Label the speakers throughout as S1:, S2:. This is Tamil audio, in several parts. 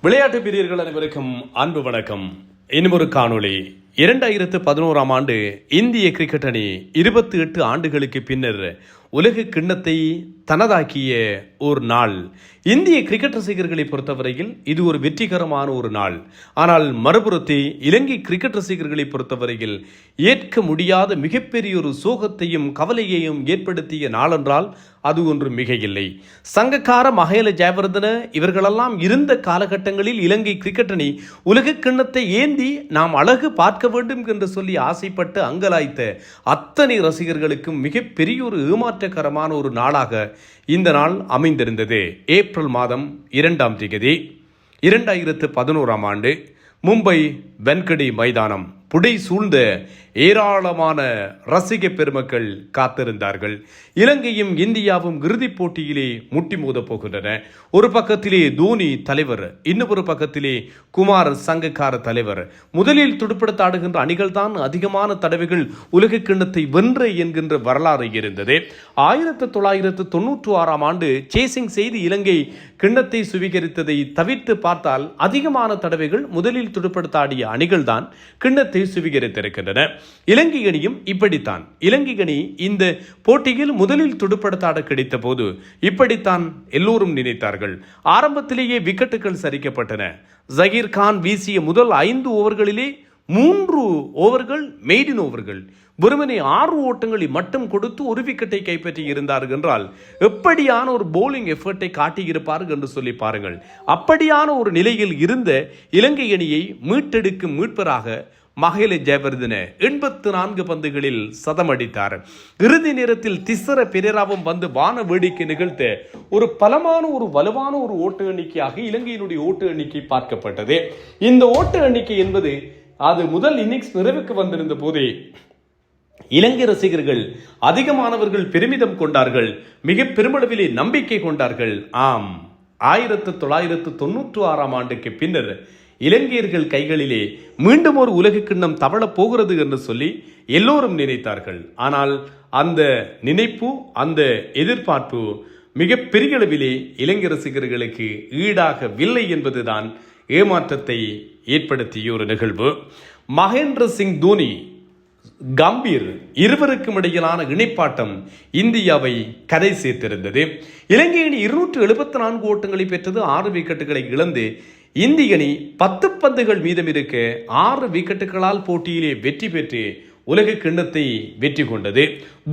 S1: விளையாட்டு பிரியர்கள் அனைவருக்கும் அன்பு வணக்கம். இன்னும் ஒரு காணொளி. 2011 ஆண்டு இந்திய கிரிக்கெட் அணி 28 ஆண்டுகளுக்கு பின்னர் உலக கிண்ணத்தை தனதாக்கிய ஒரு நாள். இந்திய கிரிக்கெட் ரசிகர்களை பொறுத்தவரையில் இது ஒரு வெற்றிகரமான ஒரு நாள். ஆனால் மறுபுறத்தை இலங்கை கிரிக்கெட் ரசிகர்களை பொறுத்தவரையில் ஏற்க முடியாத மிகப்பெரிய ஒரு சோகத்தையும் கவலையையும் ஏற்படுத்திய நாளென்றால் அது ஒன்று மிக இல்லை. சங்கக்கார மஹேல ஜெயவர்தன இவர்களெல்லாம் இருந்த காலகட்டங்களில் இலங்கை கிரிக்கெட் அணி உலக கிண்ணத்தை ஏந்தி நாம் அழகு பார்க்க வேண்டும் என்று சொல்லி ஆசைப்பட்டு அங்கலாய்த்த அத்தனை ரசிகர்களுக்கும் மிகப்பெரிய ஒரு ஏமாற்றகரமான ஒரு நாளாக இந்த நாள் அமைந்திருந்தது. ஏப்ரல் மாதம் 2ஆம் தேதி 2011 ஆண்டு மும்பை வென்கடே மைதானம் புடை சூழ்ந்த ஏராளமான ரசிக பெருமக்கள் காத்திருந்தார்கள். இலங்கையும் இந்தியாவும் இறுதிப் போட்டியிலே முட்டி மோத போகின்றன. ஒரு பக்கத்திலே தோனி தலைவர், இன்னொரு பக்கத்திலே குமார் சங்கக்கார தலைவர். முதலில் துடுப்படுத்த ஆடுகின்ற அணிகள் தான் அதிகமான தடவைகள் உலக கிண்ணத்தை வென்ற என்கின்ற வரலாறு இருந்தது. 1996 ஆண்டு சேசிங் செய்து இலங்கை கிண்ணத்தை சுவீகரித்ததை தவிர்த்து பார்த்தால் அதிகமான தடவைகள் முதலில் துடுப்படுத்த ஆடிய அணிகள் தான் கிண்ணத்தை சுவீகரித்திருக்கின்றன. இலங்கை அணியும் இப்படித்தான். இலங்கை அணி இந்த போட்டியில் முதலில் துடுப்படுத்தாட கிடைத்த போது இப்படித்தான் எல்லோரும் நினைத்தார்கள். ஆரம்பத்திலேயே விக்கெட்டுகள் சரிக்கப்பட்டன. ஜகீர் கான் வீசிய முதல் 5 ஓவர்களிலே 3 ஓவர்கள் மெய்டின் ஓவர்கள். வெறுமனே 6 ஓட்டங்களை மட்டும் கொடுத்து ஒரு விக்கெட்டை கைப்பற்றி இருந்தார்கள் என்றால் எப்படியான ஒரு போலிங் எஃபர்ட்டை காட்டியிருப்பார்கள் என்று சொல்லி பாருங்கள். அப்படியான ஒரு நிலையில் இருந்த இலங்கை அணியை மீட்டெடுக்கும் மீட்பராக மஹேல ஜெயவர்தன 84 பந்துகளில் சதமடித்தார். இறுதி நேரத்தில் திஸ்ஸர பெரேராவும் வந்து வான வேடிக்கை நிகழ்த்த ஒரு பலமான ஒரு வலுவான ஒரு ஓட்டு எண்ணிக்கையாக இலங்கையினுடைய ஓட்டு எண்ணிக்கை பார்க்கப்பட்டது. இந்த ஓட்டு எண்ணிக்கை என்பது அது முதல் இன்னிங்ஸ் நிறைவுக்கு வந்திருந்த போதே இலங்கை ரசிகர்கள் அதிகமானவர்கள் பெருமிதம் கொண்டார்கள், மிக பெருமளவிலே நம்பிக்கை கொண்டார்கள். ஆம், 1996 ஆண்டுக்கு பின்னர் இலங்கையர்கள் கைகளிலே மீண்டும் ஒரு உலக கிண்ணம் தவழப் போகிறது என்று சொல்லி எல்லோரும் நினைத்தார்கள். ஆனால் அந்த நினைப்பு, அந்த எதிர்பார்ப்பு மிக பெரிய அளவிலே இலங்கை ரசிகர்களுக்கு ஈடாகவில்லை என்பதுதான் ஏமாற்றத்தை ஏற்படுத்திய ஒரு நிகழ்வு. மகேந்திர சிங் தோனி, கம்பீர் இருவருக்கும் இடையிலான இணைப்பாட்டம் இந்தியாவை கரை சேர்த்திருந்தது. இலங்கை அணி 274 ஓட்டங்களை பெற்றது. 6 விக்கெட்டுகளை இழந்து இந்திய அணி 10 பந்துகள் மீதம் இருக்க 6 விக்கெட்டுகளால் போட்டியிலே வெற்றி பெற்று உலக கிண்ணத்தை வெற்றி கொண்டது.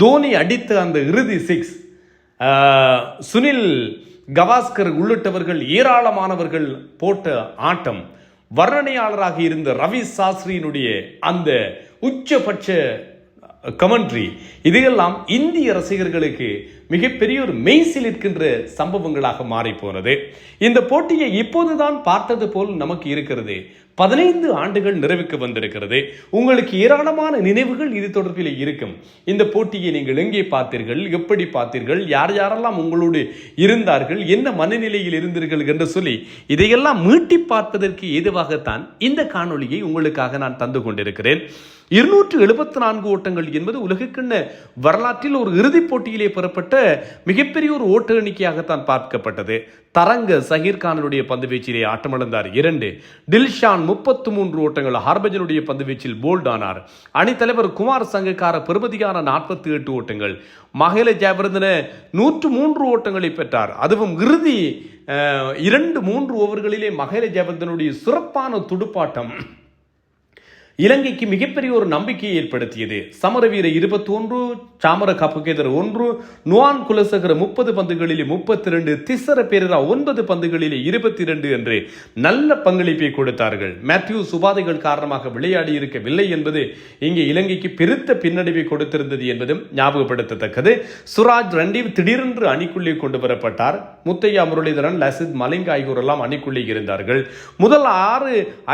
S1: தோனி அடித்த அந்த இறுதி 6, சுனில் கவாஸ்கர் உள்ளிட்டவர்கள் ஏராளமானவர்கள் போட்ட ஆட்டம், வர்ணனையாளராக இருந்த ரவி சாஸ்திரியினுடைய அந்த உச்சபட்ச கமெண்ட்ரி, இதையெல்லாம் இந்திய ரசிகர்களுக்கு மிகப்பெரிய ஒரு மெய்சில் இருக்கின்ற சம்பவங்களாக மாறி போனது. இந்த போட்டியை இப்போதுதான் பார்த்தது போல் நமக்கு இருக்கிறது. 15 ஆண்டுகள் நிறைவுக்கு வந்திருக்கிறது. உங்களுக்கு ஏராளமான நினைவுகள் இது தொடர்பில் இருக்கும். இந்த போட்டியை நீங்கள் எங்கே பார்த்தீர்கள், எப்படி பார்த்தீர்கள், யார் யாரெல்லாம் உங்களோடு இருந்தார்கள், என்ன மனநிலையில் இருந்தீர்கள் என்று சொல்லி இதையெல்லாம் மீட்டி பார்ப்பதற்கு ஏதுவாகத்தான் இந்த காணொளியை உங்களுக்காக நான் தந்து கொண்டிருக்கிறேன். 274 ஓட்டங்கள் என்பது உலகக்கிண்ண வரலாற்றில் ஒரு இறுதிப் போட்டியிலே பெறப்பட்ட மிகப்பெரிய ஒரு ஓட்ட எண்ணிக்கையாகத்தான் பார்க்கப்பட்டது. தரங்க சஹீர்கானுடைய பந்துவீச்சிலே ஆட்டமிழந்தார் 2. டில்ஷான் 33 ஓட்டங்கள், ஹர்பஜனுடைய பந்துவீச்சில் போல்ட் ஆனார். அணித்தலைவர் குமார் சங்கக்கார பெறுமதியான 48 ஓட்டங்கள். மஹேல ஜெயவர்தன 103 ஓட்டங்களை பெற்றார். அதுவும் இறுதி 2-3 ஓவர்களிலே மஹேல ஜெயவர்தனுடைய சிறப்பான துடுப்பாட்டம் இலங்கைக்கு மிகப்பெரிய ஒரு நம்பிக்கையை ஏற்படுத்தியது. சமரவீர 21, சாமர கப்புகேதர் 1, நுவான் குலசகர 30 பந்துகளிலே 32, திஸ்ஸர பெரேரா 9 பந்துகளிலே 22 என்று நல்ல பங்களிப்பை கொடுத்தார்கள். மேத்யூ உபாதைகள் காரணமாக விளையாடி இருக்கவில்லை என்பது இங்கே இலங்கைக்கு பெருத்த பின்னடைவை கொடுத்திருந்தது என்பதும் ஞாபகப்படுத்தத்தக்கது. சுராஜ் ரண்டீவ் திடீரென்று அணிக்குள்ளே கொண்டு வரப்பட்டார். முத்தையா, முரளிதரன், லசித் மலிங் ஆகியோரெல்லாம் அணிக்குள்ளே இருந்தார்கள். முதல்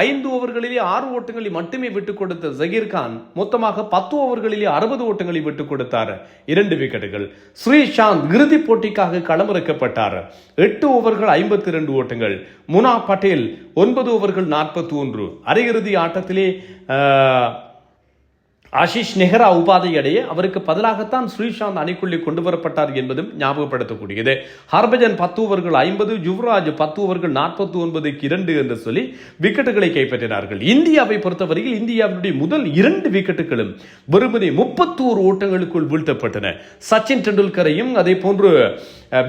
S1: 5 ஓவர்களிலே 6 ஓட்டங்களை மட்டுமே விட்டுக் கொடுத்த ஜகீர் கான் மொத்தமாக 10 ஓவர்களிலே 60 ஓட்டங்களை விட்டுக் கொடுத்தார், 2 விக்கெட்டுகள். ஸ்ரீசாந்த் இறுதிப் போட்டிக்காக களமிறக்கப்பட்டார். 8 ஓவர்கள் 52 ஓட்டங்கள். முனா பட்டேல் 9 ஓவர்கள் 41. அரையிறுதி ஆட்டத்திலே ஆஷிஷ் நெஹ்ரா உபாதை அடைய அவருக்கு பதிலாகத்தான் ஸ்ரீசாந்த் அணிக்குள்ளே கொண்டு வரப்பட்டார் என்பதும் ஞாபகப்படுத்தக்கூடியது. ஹர்பஜன் 10 ஓவர்கள் 50, யுவராஜ் 10 ஓவர்கள் 49க்கு 2 என்று சொல்லி விக்கெட்டுகளை கைப்பற்றினார்கள். இந்தியாவை பொறுத்தவரையில் இந்தியாவுடைய முதல் 2 விக்கெட்டுகளும் வெறுமனே 31 ஓட்டங்களுக்குள் வீழ்த்தப்பட்டன. சச்சின் டெண்டுல்கரையும் அதே போன்று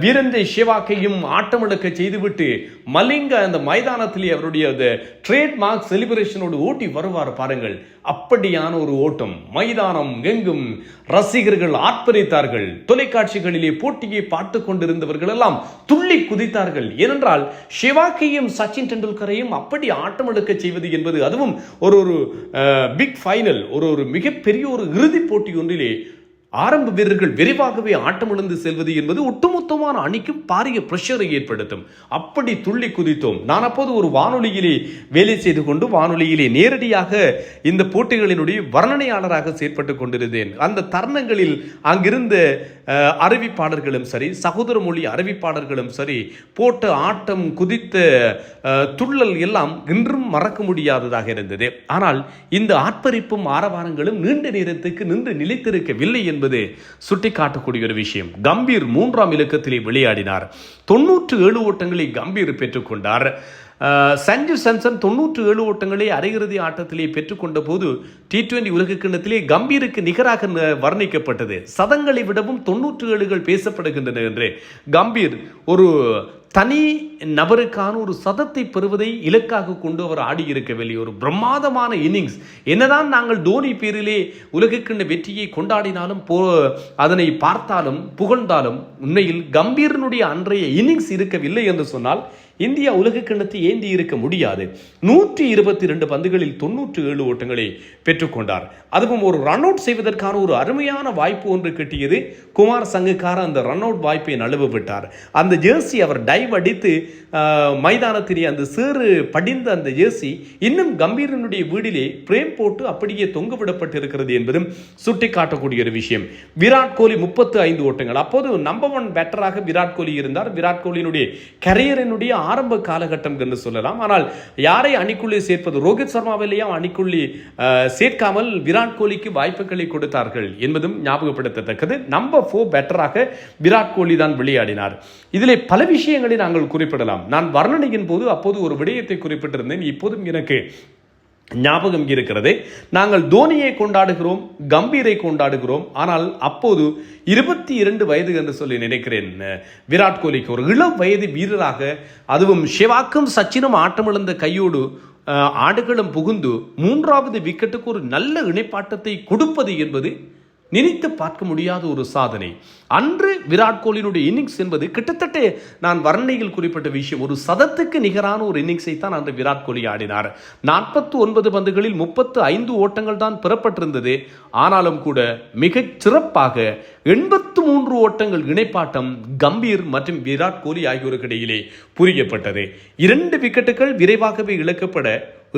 S1: வீரேந்திர சேவாக்கையும் ஆட்டமிழக்க செய்துவிட்டு மலிங்க அந்த மைதானத்திலே அவருடைய ட்ரேட்மார்க் செலிபிரேஷனோடு ஓட்டி வருவார் பாருங்கள். அப்படியான ஒரு ஓட்டம் மைதானம் எங்கும் ரசிகர்கள் ஆர்ப்பரித்தார்கள். தொலைக்காட்சிகளிலே போட்டியை பார்த்து கொண்டிருந்தவர்கள் எல்லாம் துள்ளி குதித்தார்கள். ஏனென்றால் சேவாக்கையும் சச்சின் டெண்டுல்கரையும் அப்படி ஆட்டமிழக்க செய்வது என்பது, அதுவும் ஒரு பிக் ஃபைனல், ஒரு மிகப்பெரிய ஒரு இறுதிப் போட்டி ஒன்றிலே ஆரம்ப வீரர்கள் விரைவாகவே ஆட்டமிழந்து செல்வது என்பது ஒட்டுமொத்தமான அணிக்கும் பாரிய பிரஷரை ஏற்படுத்தும். அப்படி துள்ளி குதித்தோம். நான் அப்போது ஒரு வானொலியிலே வேலை செய்து கொண்டு வானொலியிலே நேரடியாக இந்த போட்டிகளினுடைய வர்ணனையாளராக செயற்பட்டுக் கொண்டிருந்தேன். அந்த தருணங்களில் அங்கிருந்த அறிவிப்பாளர்களும் சரி, சகோதர மொழி அறிவிப்பாளர்களும் சரி, போட்ட ஆட்டம், குதித்த துள்ளல் எல்லாம் இன்றும் மறக்க முடியாததாக இருந்தது. ஆனால் இந்த ஆர்ப்பரிப்பும் ஆரவாரங்களும் நீண்ட நேரத்துக்கு நின்று நிலைத்திருக்கவில்லை என்பது சுட்டிக்காட்டக்கூடிய ஒரு விஷயம். கம்பீர் 3ஆம் இலக்கத்திலே விளையாடினார். 97 ஓட்டங்களை கம்பீர் பெற்றுக்கொண்டார். சஞ்சு சாம்சன் 97 ஓட்டங்களை அரையிறுதி ஆட்டத்திலே பெற்றுக்கொண்ட போது T20 உலக கிண்ணத்திலே கம்பீருக்கு நிகராக வர்ணிக்கப்பட்டது. சதங்களை விடவும் 97கள் பேசப்படுகின்றன என்று கம்பீர் ஒரு தனி நபருக்கான ஒரு சதத்தை பெறுவதை இலக்காக கொண்டு அவர் ஆடியிருக்கவில்லை. ஒரு பிரம்மாதமான இன்னிங்ஸ். என்னதான் நாங்கள் தோனி பேரிலே உலகக்கிண்ண வெற்றியை கொண்டாடினாலும் அதனை பார்த்தாலும் புகழ்ந்தாலும் உண்மையில் கம்பீரனுடைய அன்றைய இன்னிங்ஸ் இருக்கவில்லை என்று சொன்னால் இந்தியா உலக கிண்ணத்தை ஏந்தி இருக்க முடியாது. 122 பந்துகளில் 97 ஓட்டங்களை பெற்றுக்கொண்டார். அதுவும் ஒரு ரன் அவுட் செய்வதற்கான ஒரு அருமையான வாய்ப்பு ஒன்று கிட்டியது. குமார் சங்கக்கார அந்த ரன் அவுட் வாய்ப்பை நழுவ விட்டார். அந்த ஜெர்சி அவர் டைவ் அடித்து மைதானத்திலே அந்த சேறு படிந்த அந்த ஜெர்சி இன்னும் கம்பீரனுடைய வீடிலே பிரேம் போட்டு அப்படியே தொங்கவிடப்பட்டிருக்கிறது என்பதும் சுட்டிக்காட்டக்கூடிய ஒரு விஷயம். விராட் கோலி 35 ஓட்டங்கள். அப்போது நம்பர் 1 பேட்டராக விராட் கோலி இருந்தார். விராட் கோலியினுடைய கரியரினுடைய ஆரம்ப காலகட்டம் என்று சொல்லலாம். ஆனால் யாரை அணிக்குள்ளே சேர்ப்பது, ரோஹித் சர்மாவிலேயே அணிக்குள்ளே சேர்க்காமல் விராட் கோலிக்கு வாய்ப்புகளை கொடுத்தார்கள் என்பதும் ஞாபகப்படுத்தத்தக்கது. நம்பர் 4 பேட்டராக விராட் கோலி தான் விளையாடினார். இதிலே பல விஷயங்களை நாங்கள் குறிப்பிடலாம். நான் வர்ணனையின் போது அப்போது ஒரு விடயத்தை குறிப்பிட்டிருந்தேன். இப்போதும் எனக்கு ஞாபகம் இருக்கிறது. நாங்கள் தோனியை கொண்டாடுகிறோம், கம்பீரை கொண்டாடுகிறோம். ஆனால் அப்போது 22 வயது என்று சொல்லி நினைக்கிறேன் விராட் கோலிக்கு. ஒரு இளம் வயது வீரராக, அதுவும் சிவாக்கும் சச்சினும் ஆட்டமிழந்த கையோடு ஆடுகளும் புகுந்து 3வது விக்கெட்டுக்கு ஒரு நல்ல இணைப்பாட்டத்தை கொடுப்பது என்பது நினைத்து பார்க்க முடியாத ஒரு சாதனை. அன்று விராட் கோலியினுடைய இன்னிங்ஸ் என்பது கிட்டத்தட்ட நான் வர்ணனையில் குறிப்பிட்ட விஷயம், ஒரு சதத்துக்கு நிகரான ஒரு இன்னிங்ஸை தான் அன்று விராட் கோலி ஆடினார். 49 பந்துகளில் 35 ஓட்டங்கள் தான் பெறப்பட்டிருந்தது. ஆனாலும் கூட மிகச் சிறப்பாக 83 ஓட்டங்கள் இணைப்பாட்டம் கம்பீர் மற்றும் விராட் கோலி ஆகியோருக்கு இடையிலே புரியப்பட்டது. 2 விக்கெட்டுகள் விரைவாகவே இழக்கப்பட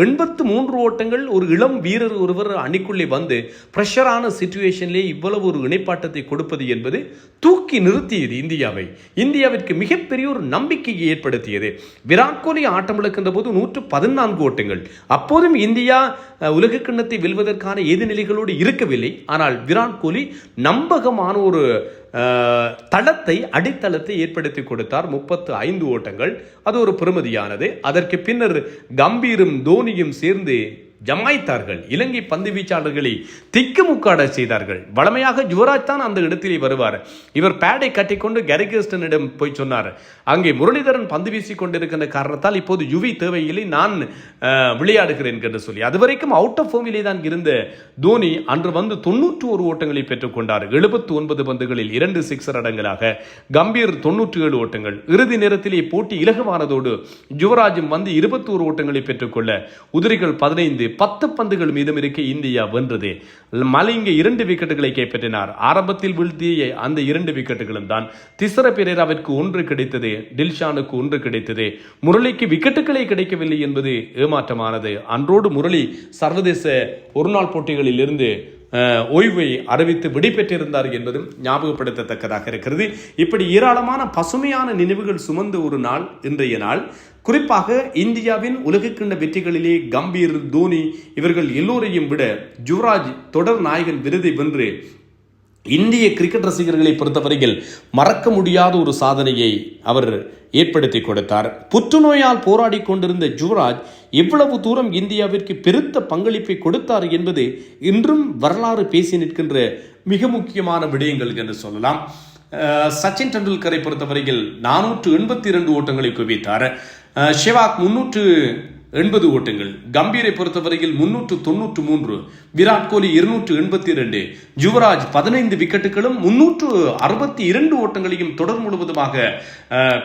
S1: 83 ஓட்டங்கள் ஒரு இளம் வீரர் ஒருவர் அணிக்குள்ளே வந்து பிரஷரான சிச்சுவேஷனிலே இவ்வளவு ஒரு இணைப்பாட்டத்தை கொடுப்பது என்பது தூக்கி நிறுத்தியது இந்தியாவை. இந்தியாவிற்கு மிகப்பெரிய ஒரு நம்பிக்கையை ஏற்படுத்தியது. விராட் கோலி ஆட்டமிழக்கின்ற போது 114 ஓட்டங்கள். அப்போதும் இந்தியா உலக கிண்ணத்தை வெல்வதற்கான எதிர்நிலைகளோடு இருக்கவில்லை. ஆனால் விராட் கோலி நம்பகமான ஒரு அடித்தளத்தை ஏற்படுத்தி கொடுத்தார். 35 ஓட்டங்கள். அது ஒரு பெருமதியானது. அதற்கு பின்னர் கம்பீரும் தோனியும் சேர்ந்து ஜமாய்த்தார்கள். இலங்கை பந்து வீச்சாளர்களை திக்குமுக்காட செய்தார்கள். வளமையாக யுவராஜ் தான் அந்த இடத்திலே வருவார். இவர் பேடை கட்டிக்கொண்டு கேரிகஸ்டனிடம் போய் சொன்னார், அங்கே முரளிதரன் பந்து வீசிக் கொண்டிருக்கின்ற காரணத்தால் இப்போது யுவி தேவையில்லை, நான் விளையாடுகிறேன் என்று சொல்லி. அதுவரைக்கும் அவுட் ஆஃப் ஃபார்மிலே தான் இருந்த தோனி அன்று வந்து 91 ஓட்டங்களை பெற்றுக்கொண்டார். 79 பந்துகளில் 2 சிக்ஸர் அடங்கலாக. கம்பீர் 97 ஓட்டங்கள். இறுதி நேரத்திலே போட்டி இலகுவானதோடு யுவராஜும் வந்து 21 ஓட்டங்களை பெற்றுக்கொள்ள உதிரிகள் 15 10 பந்துகள் மீதம் இருக்க இந்தியா வென்றது. மலிங்க 2 விக்கெட்டுகளை கைப்பற்றினார். ஆரம்பத்தில் வீழ்த்திய அந்த 2 விக்கெட்டுகளும் தான். திசர பெரேராவிற்கு 1 கிடைத்தது, டில்ஷானுக்கு 1 கிடைத்தது. முரளிக்கு விக்கெட்டுகளே கிடைக்கவில்லை என்பது ஏமாற்றமானது. அன்றோடு முரளி சர்வதேச ஒருநாள் போட்டிகளில் இருந்து ஓய்வை அறிவித்து விடைபெற்றிருந்தார் என்பதும் ஞாபகப்படுத்தத்தக்கதாக இருக்கிறது. இப்படி ஏராளமான பசுமையான நினைவுகள் சுமந்த ஒரு நாள் இன்றைய நாள். குறிப்பாக இந்தியாவின் உலகக்கிண்ண வெற்றிகளிலே கம்பீர், தோனி இவர்கள் எல்லோரையும் விட யுவராஜ் தொடர் நாயகன் விருதை வென்று இந்திய கிரிக்கெட் ரசிகர்களை பொறுத்தவரையில் மறக்க முடியாத ஒரு சாதனையை அவர் ஏற்படுத்தி கொடுத்தார். புற்றுநோயால் போராடி கொண்டிருந்த யுவராஜ் எவ்வளவு தூரம் இந்தியாவிற்கு பெருத்த பங்களிப்பை கொடுத்தார் என்பது இன்றும் வரலாறு பேசி நிற்கின்ற மிக முக்கியமான விடயங்கள் என்று சொல்லலாம். சச்சின் டெண்டுல்கரை பொறுத்தவரையில் 482 ஓட்டங்களை குவித்தார். ஷெவாக் 380 ஓட்டங்கள், கம்பீரை பொறுத்தவரையில் 393, விராட் கோலி 282, யுவராஜ் 15 விக்கெட்டுகளும் 362 ஓட்டங்களையும் தொடர் முழுவதுமாக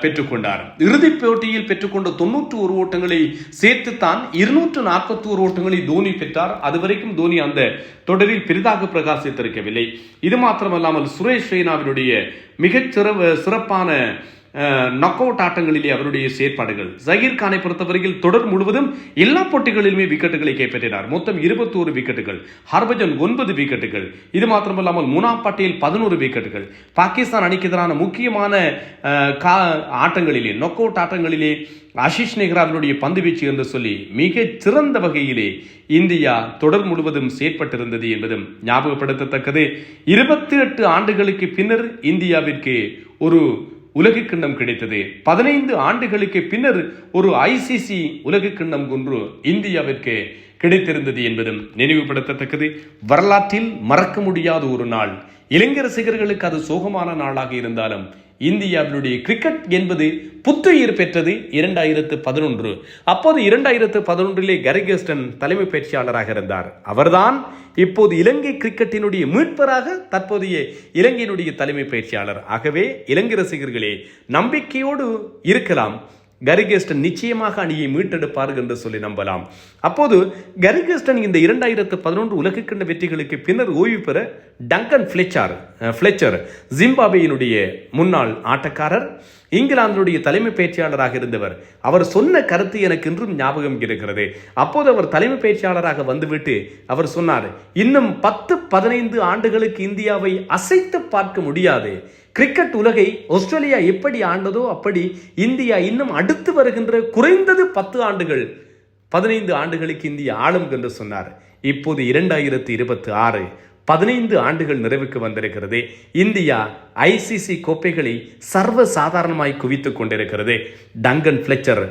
S1: பெற்றுக்கொண்டார். இறுதிப் போட்டியில் பெற்றுக்கொண்ட 91 ஓட்டங்களை சேர்த்துத்தான் 241 ஓட்டங்களை தோனி பெற்றார். அதுவரைக்கும் தோனி அந்த தொடரில் பெரிதாக பிரகாசித்திருக்கவில்லை. இது மாத்திரமல்லாமல் சுரேஷ் ரெய்னாவினுடைய மிகச் சிறப்பான நாக் அவுட் ஆட்டங்களிலே அவருடைய செயற்பாடுகள். ஜகீர் கானை பொறுத்தவரையில் தொடர் முழுவதும் எல்லா போட்டிகளிலுமே விக்கெட்டுகளை கைப்பற்றினார். மொத்தம் 21 விக்கெட்டுகள், ஹர்பஜன் 9 விக்கெட்டுகள். இது மாத்திரமல்லாமல் முனாப் பட்டேல் 11 விக்கெட்டுகள். பாகிஸ்தான் அணிக்கு எதிரான முக்கியமான ஆட்டங்களிலே, நாக் அவுட் ஆட்டங்களிலே ஆஷிஷ் நெஹ்ராவினுடைய பந்து வீச்சு என்று சொல்லி மிக சிறந்த வகையிலே இந்தியா தொடர் முழுவதும் செயற்பட்டிருந்தது என்பதும் ஞாபகப்படுத்தத்தக்கது. 28 ஆண்டுகளுக்கு பின்னர் இந்தியாவிற்கு ஒரு உலக கிண்ணம் கிடைத்தது. 15 ஆண்டுகளுக்கு பின்னர் ஒரு ICC உலக கிண்ணம் ஒன்று இந்தியாவிற்கு கிடைத்திருந்தது என்பதும் நினைவுபடுத்தத்தக்கது. வரலாற்றில் மறக்க முடியாத ஒரு நாள். இளைஞர் ரசிகர்களுக்கு அது சோகமான நாளாக இருந்தாலும் இந்தியாவினுடைய கிரிக்கெட் என்பது புத்துயிர் பெற்றது 2011. அப்போது 2011 கரிகஸ்டன் தலைமை பயிற்சியாளராக இருந்தார். அவர்தான் இப்போது இலங்கை கிரிக்கெட்டினுடைய மீட்பராக தற்போதைய இலங்கையினுடைய தலைமை பயிற்சியாளர். ஆகவே இலங்கை ரசிகர்களே, நம்பிக்கையோடு இருக்கலாம். கரிகஸ்டன் நிச்சயமாக அணியை மீட்டெடுப்பார்கள் என்று சொல்லி நம்பலாம். அப்போது கரிகஸ்டன் இந்த 2011 உலகக்கிண்ண வெற்றிகளுக்கு பின்னர் ஓய்வு பெற டங்கன் ஃபிளெச்சர் ஜிம்பாப்வேயினுடைய முன்னாள் ஆட்டக்காரர், இங்கிலாந்தினுடைய தலைமை பயிற்சியாளராக இருந்தவர். அவர் சொன்ன கருத்து எனக்கு இன்றும் ஞாபகம் இருக்கிறது. அப்போது அவர் தலைமை பயிற்சியாளராக வந்துவிட்டு அவர் சொன்னார், இன்னும் 10-15 ஆண்டுகளுக்கு இந்தியாவை அசைத்து பார்க்க முடியாது. கிரிக்கெட் உலகை ஆஸ்திரேலியா எப்படி ஆண்டதோ அப்படி இந்தியா இன்னும் அடுத்து வருகின்ற குறைந்தது 10 ஆண்டுகள் 15 ஆண்டுகளுக்கு இந்தியா ஆளும் என்று சொன்னார். இப்போது 2026 15 ஆண்டுகள் நிறைவுக்கு வந்திருக்கிறது. இந்தியா ICC கோப்பைகளை சர்வ சாதாரணமாய் குவித்துக் கொண்டிருக்கிறது. டங்கன் ஃபிளெச்சர்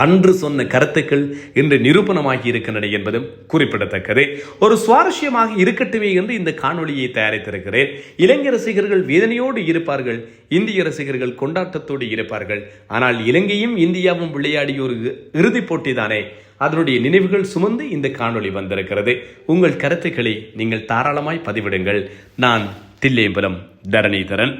S1: அன்று சொன்ன கருத்துக்கள் இன்று நிரூபணமாகி இருக்கின்றன என்பதும் குறிப்பிடத்தக்கது. ஒரு சுவாரஸ்யமாக இருக்கட்டுமே என்று இந்த காணொளியை தயாரித்திருக்கிறேன். இலங்கை ரசிகர்கள் வேதனையோடு இருப்பார்கள், இந்திய ரசிகர்கள் கொண்டாட்டத்தோடு இருப்பார்கள். ஆனால் இலங்கையும் இந்தியாவும் விளையாடிய ஒரு இறுதிப் போட்டி தானே, அதனுடைய நினைவுகள் சுமந்து இந்த காணொளி வந்திருக்கிறது. உங்கள் கருத்துக்களை நீங்கள் தாராளமாய் பதிவிடுங்கள். நான் தில்லையம்பலம் தரணிதரன்.